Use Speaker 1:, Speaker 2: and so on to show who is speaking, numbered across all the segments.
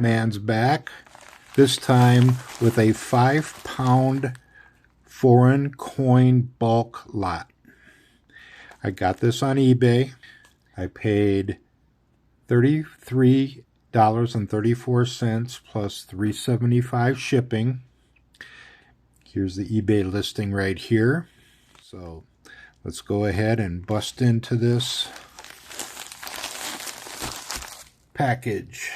Speaker 1: man's back, this time with a 5-pound foreign coin bulk lot. I got this on eBay. I paid $33.34 plus $3.75 shipping. Here's the eBay listing right here. So let's go ahead and bust into this package.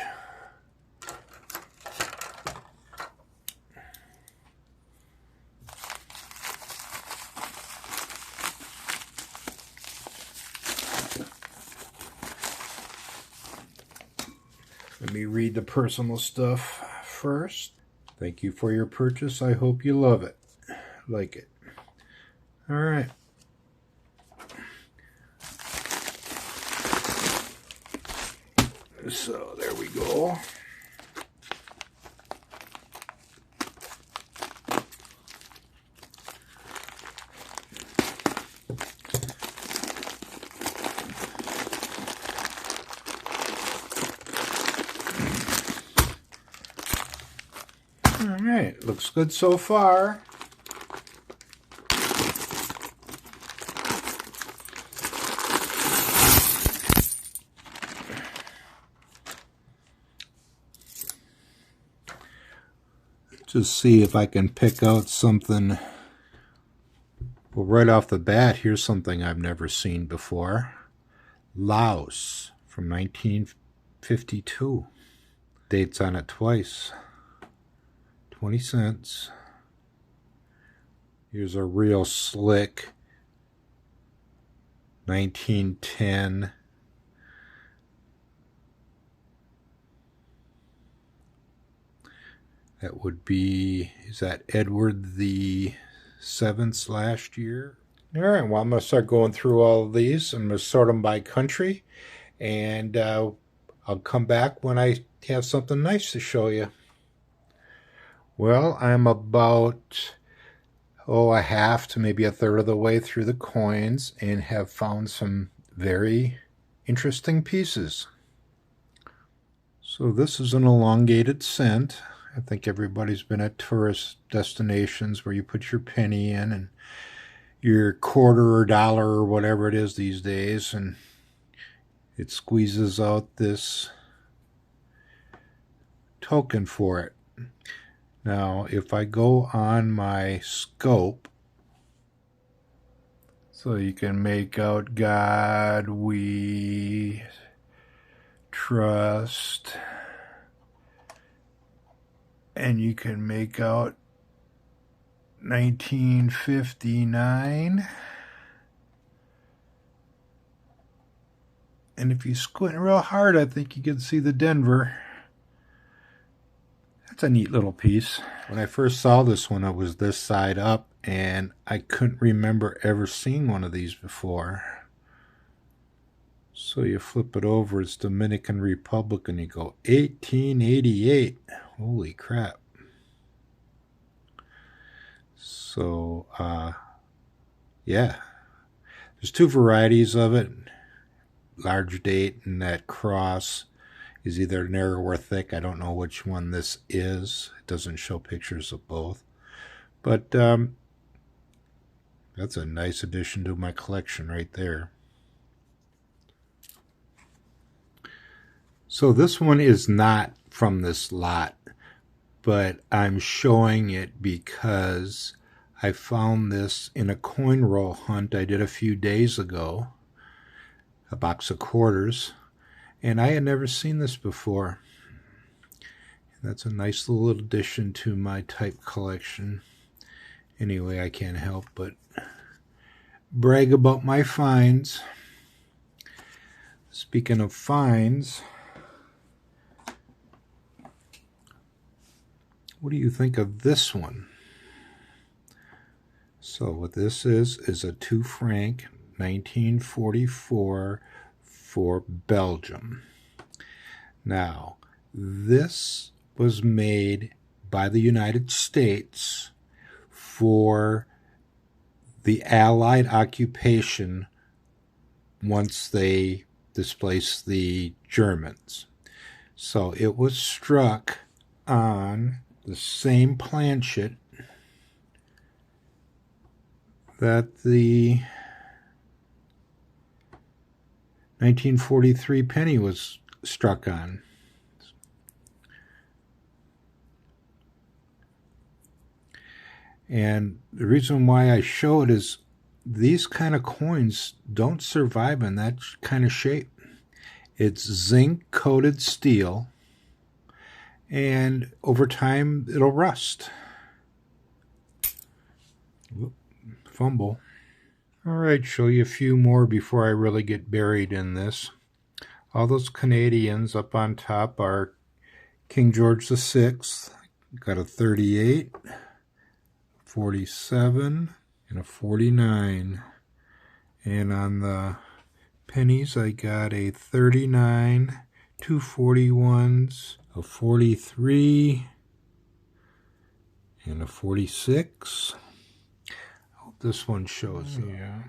Speaker 1: Let me read the personal stuff first. Thank you for your purchase. I hope you love it. Like it. All right. So there we go. All right, looks good so far. Just see if I can pick out something. Well, right off the bat, here's something I've never seen before. Laos from 1952. Dates on it twice. 20 cents. Here's a real slick 1910. That would be, is that Edward the Seventh's last year? All right, well, I'm going to start going through all of these. I'm going to sort them by country, and I'll come back when I have something nice to show you. Well, I'm about, a half to maybe a third of the way through the coins and have found some very interesting pieces. So this is an elongated cent. I think everybody's been at tourist destinations where you put your penny in and your quarter or dollar or whatever it is these days, and it squeezes out this token for it. Now, if I go on my scope, so you can make out God we trust, and you can make out 1959. And if you squint real hard, I think you can see the Denver. That's a neat little piece. When I first saw this one, it was this side up, and I couldn't remember ever seeing one of these before. So you flip it over, it's Dominican Republic, and you go 1888. Holy crap. So, yeah. There's two varieties of it. Large date, and that cross is either narrow or thick. I don't know which one this is. It doesn't show pictures of both. But that's a nice addition to my collection right there. So this one is not from this lot, but I'm showing it because I found this in a coin roll hunt I did a few days ago, a box of quarters, and I had never seen this before. That's a nice little addition to my type collection. Anyway, I can't help but brag about my finds. Speaking of finds, what do you think of this one? So what this is a 2 franc 1944 for Belgium. Now, this was made by the United States for the Allied occupation once they displaced the Germans. So it was struck on the same planchet that the 1943 penny was struck on. And the reason why I show it is these kind of coins don't survive in that kind of shape. It's zinc coated steel, and over time it'll rust. Whoop, fumble. All right, show you a few more before I really get buried in this. All those Canadians up on top are King George VI. Got a 38, 47, and a 49. And on the pennies, I got a 39, two 41s, a 43, and a 46. I hope this one shows up. Yeah.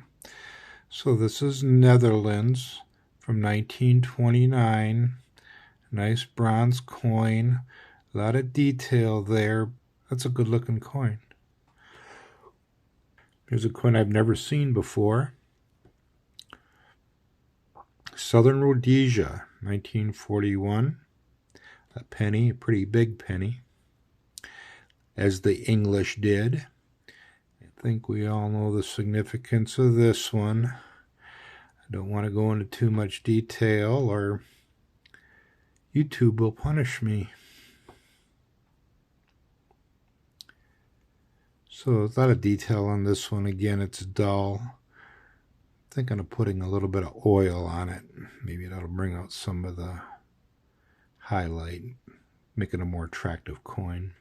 Speaker 1: So this is Netherlands from 1929. Nice bronze coin. A lot of detail there. That's a good looking coin. Here's a coin I've never seen before. Southern Rhodesia, 1941. A penny, a pretty big penny, as the English did. I think we all know the significance of this one. I don't want to go into too much detail or YouTube will punish me. So a lot of detail on this one. Again, it's dull. Thinking of putting a little bit of oil on it. Maybe that'll bring out some of the highlight, make it a more attractive coin.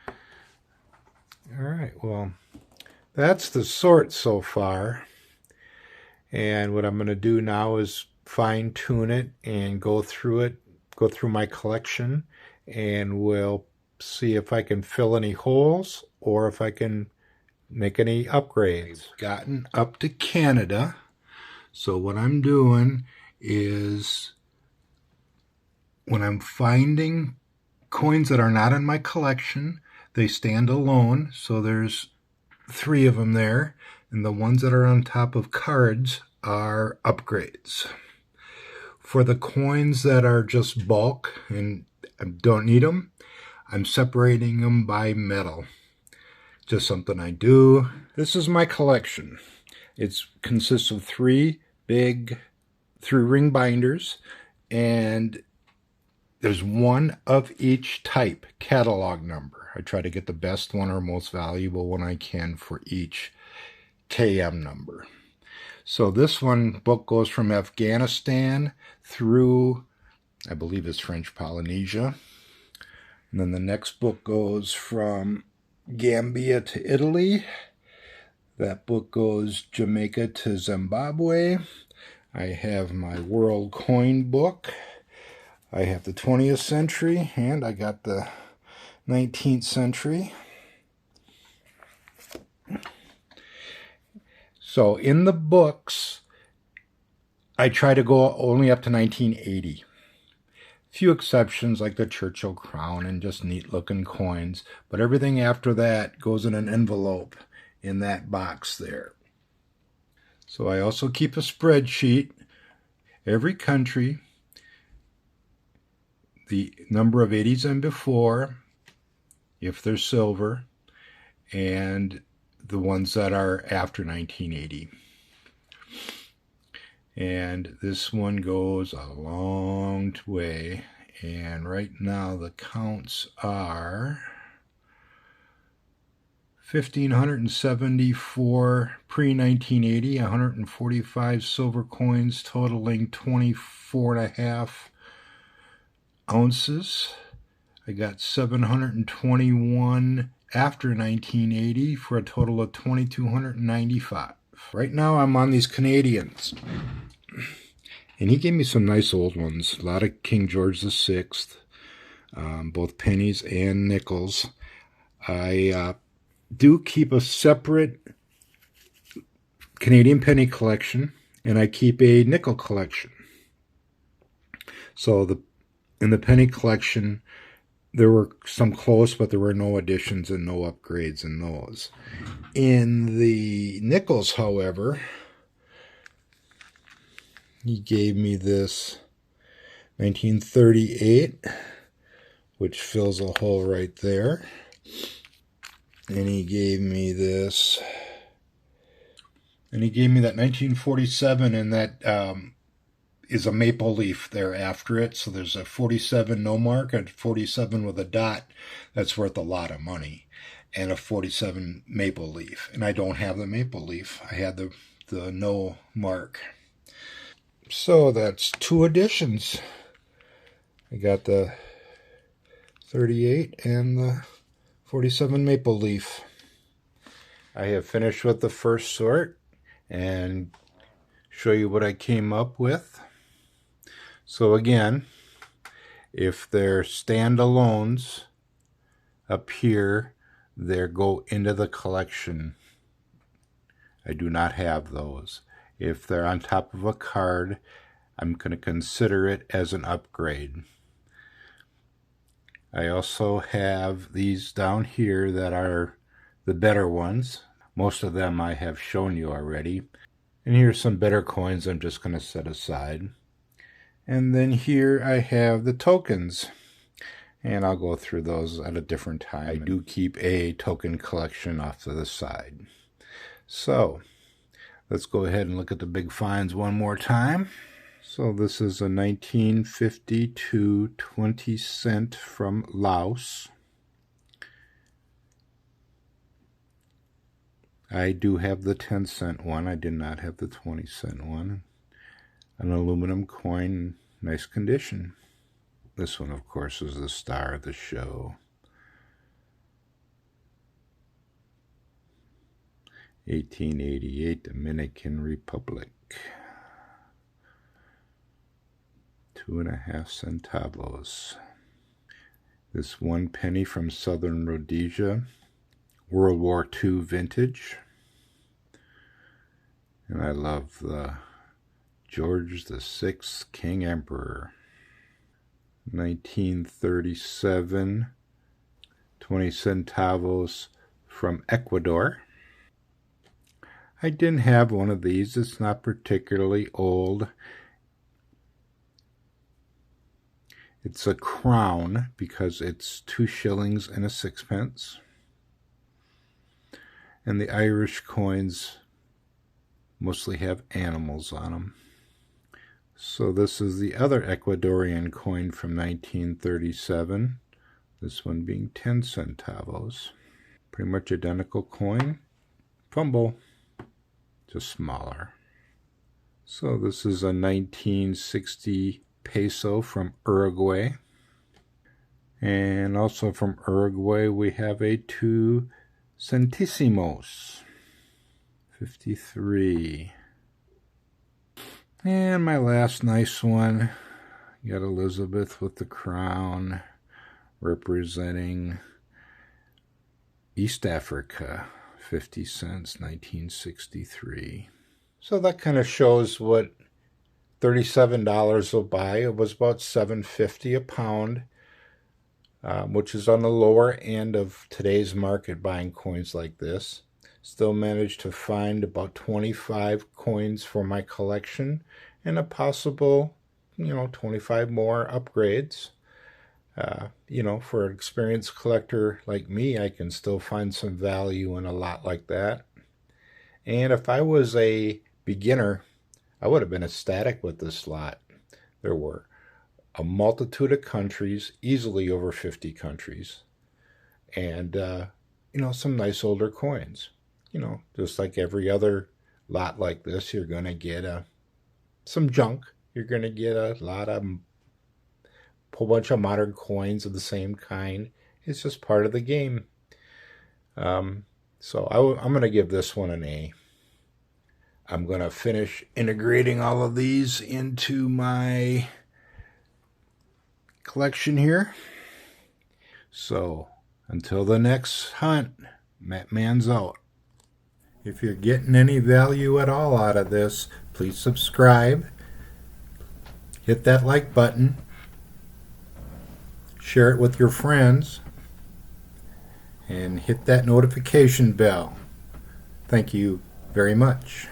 Speaker 1: All right, well, that's the sort so far. And what I'm going to do now is fine tune it and go through my collection, and we'll see if I can fill any holes or if I can make any upgrades. I've gotten up to Canada, so what I'm doing is when I'm finding coins that are not in my collection, they stand alone. So there's 3 of them there, and the ones that are on top of cards are upgrades. For the coins that are just bulk and I don't need them, I'm separating them by metal. Just something I do. This is my collection. It consists of 3 big 3-ring binders, and there's 1 of each type catalog number. I try to get the best one or most valuable one I can for each KM number. So this book goes from Afghanistan through, I believe it's French Polynesia. And then the next book goes from Gambia to Italy. That book goes Jamaica to Zimbabwe. I have my World Coin book. I have the 20th century, and I got the 19th century. So in the books, I try to go only up to 1980. Few exceptions like the Churchill crown and just neat looking coins, but everything after that goes in an envelope in that box there. So I also keep a spreadsheet. Every country, the number of 80s and before, if they're silver, and the ones that are after 1980. And this one goes a long way, and right now the counts are 1,574 pre-1980, 145 silver coins totaling 24.5 ounces. I got 721 after 1980 for a total of 2,295. Right now I'm on these Canadians. And he gave me some nice old ones. A lot of King George VI, both pennies and nickels. I do keep a separate Canadian penny collection, and I keep a nickel collection. So In the penny collection, there were some close, but there were no additions and no upgrades in those. In the nickels, however, he gave me this 1938, which fills a hole right there. And he gave me this, and he gave me that 1947, and that is a maple leaf there after it. So there's a 47 no mark and 47 with a dot. That's worth a lot of money. And a 47 maple leaf. And I don't have the maple leaf. I had the no mark. So that's 2 additions. I got the 38 and the 47 maple leaf. I have finished with the first sort and show you what I came up with. So again, if they're standalones up here, they go into the collection. I do not have those. If they're on top of a card, I'm going to consider it as an upgrade. I also have these down here that are the better ones. Most of them I have shown you already. And here's some better coins I'm just going to set aside. And then here I have the tokens. And I'll go through those at a different time. I do keep a token collection off to the side. So let's go ahead and look at the big finds one more time. So this is a 1952 20 cent from Laos. I do have the 10 cent one. I did not have the 20 cent one. An aluminum coin, nice condition. This one, of course, is the star of the show. 1888, Dominican Republic. 2.5 centavos. This 1 penny from Southern Rhodesia, World War II vintage. And I love the George VI, King Emperor. 1937, 20 centavos from Ecuador. I didn't have one of these. It's not particularly old. It's a crown because it's 2 shillings and a 6pence. And the Irish coins mostly have animals on them. So this is the other Ecuadorian coin from 1937. This one being 10 centavos. Pretty much identical coin. Fumble. Just smaller. So this is a 1960 peso from Uruguay. And also from Uruguay we have a 2 centésimos. 53. And my last nice one, you got Elizabeth with the crown representing East Africa, 50 cents, 1963. So that kind of shows what $37 will buy. It was about $7.50 a pound, which is on the lower end of today's market buying coins like this. Still managed to find about 25 coins for my collection and a possible, 25 more upgrades. For an experienced collector like me, I can still find some value in a lot like that. And if I was a beginner, I would have been ecstatic with this lot. There were a multitude of countries, easily over 50 countries, and, some nice older coins. Just like every other lot like this, you're going to get some junk. You're going to get a whole bunch of modern coins of the same kind. It's just part of the game. So I'm going to give this one an A. I'm going to finish integrating all of these into my collection here. So until the next hunt, Matt Man's out. If you're getting any value at all out of this, please subscribe. Hit that like button. share it with your friends, and hit that notification bell. Thank you very much.